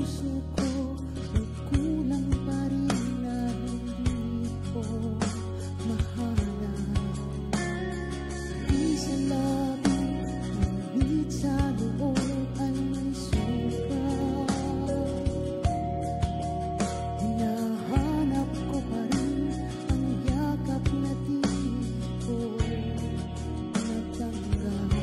puso ko ay kulang pa rin na hindi ko mahanap. Di sa labi, ngunit sa loob ay may sugat. Hinahanap ko pa rin ang yakap na di ko natanggap.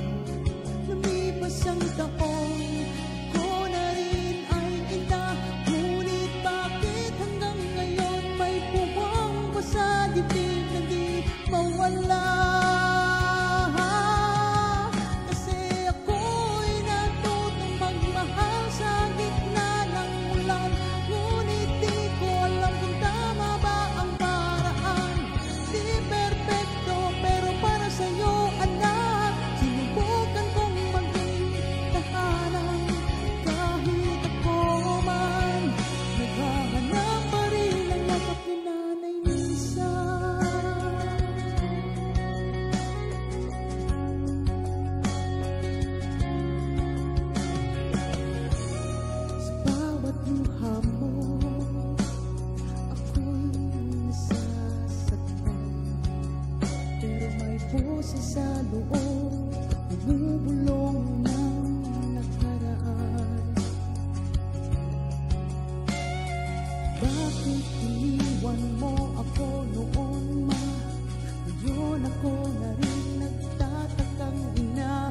Lumipas ang taon, ko na rin ay ina, ngunit bakit hanggang ngayon may puwang pa sa dibdib na di mawala? Kasi ako'y natutong magmahal sa gitna ng ulan, ngunit di ko alam kung tama ba ang paraan. Di perfecto pero para sa'yo anak, sinubukan kong maging tahanan. Kahit ako man, naghahanap pa rin ang yakap ni nanay minsan. Sa bawat luha mo, ako'y nasasaktan. Pero may boses sa loob, bumubulong ng nakaraan. Bakit iniwan mo ako noon, ma? Ngayon ako na rin nagtatakang ina.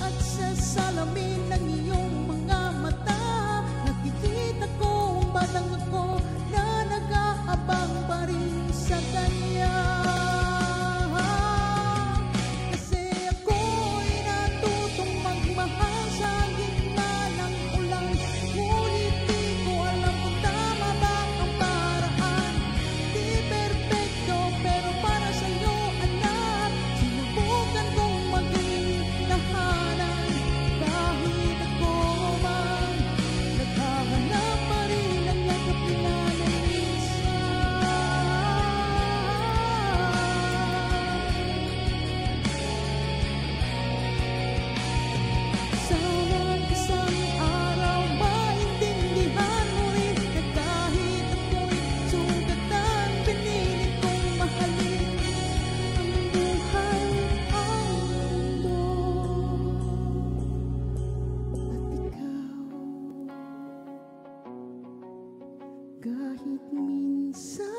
At sa salamin ng iyong mga mata, nakikita ko ang batang ako na nag-aabang pa rin sa kanya. Kasi ako'y natutong magmahal sa gitna ng ulan, ngunit di ko alam kung tama ba ang paraan. Di perfecto pero para sa'yo anak, sinubukan kong maging tahanan. Kahit ako man, naghahanap pa rin ang yakap ni nanay minsan. Sana isang araw maintindihan mo rin na kahit ako'y sugatan, pinilit kong mahalin ang buhay, ang mundo. At ikaw, kahit minsan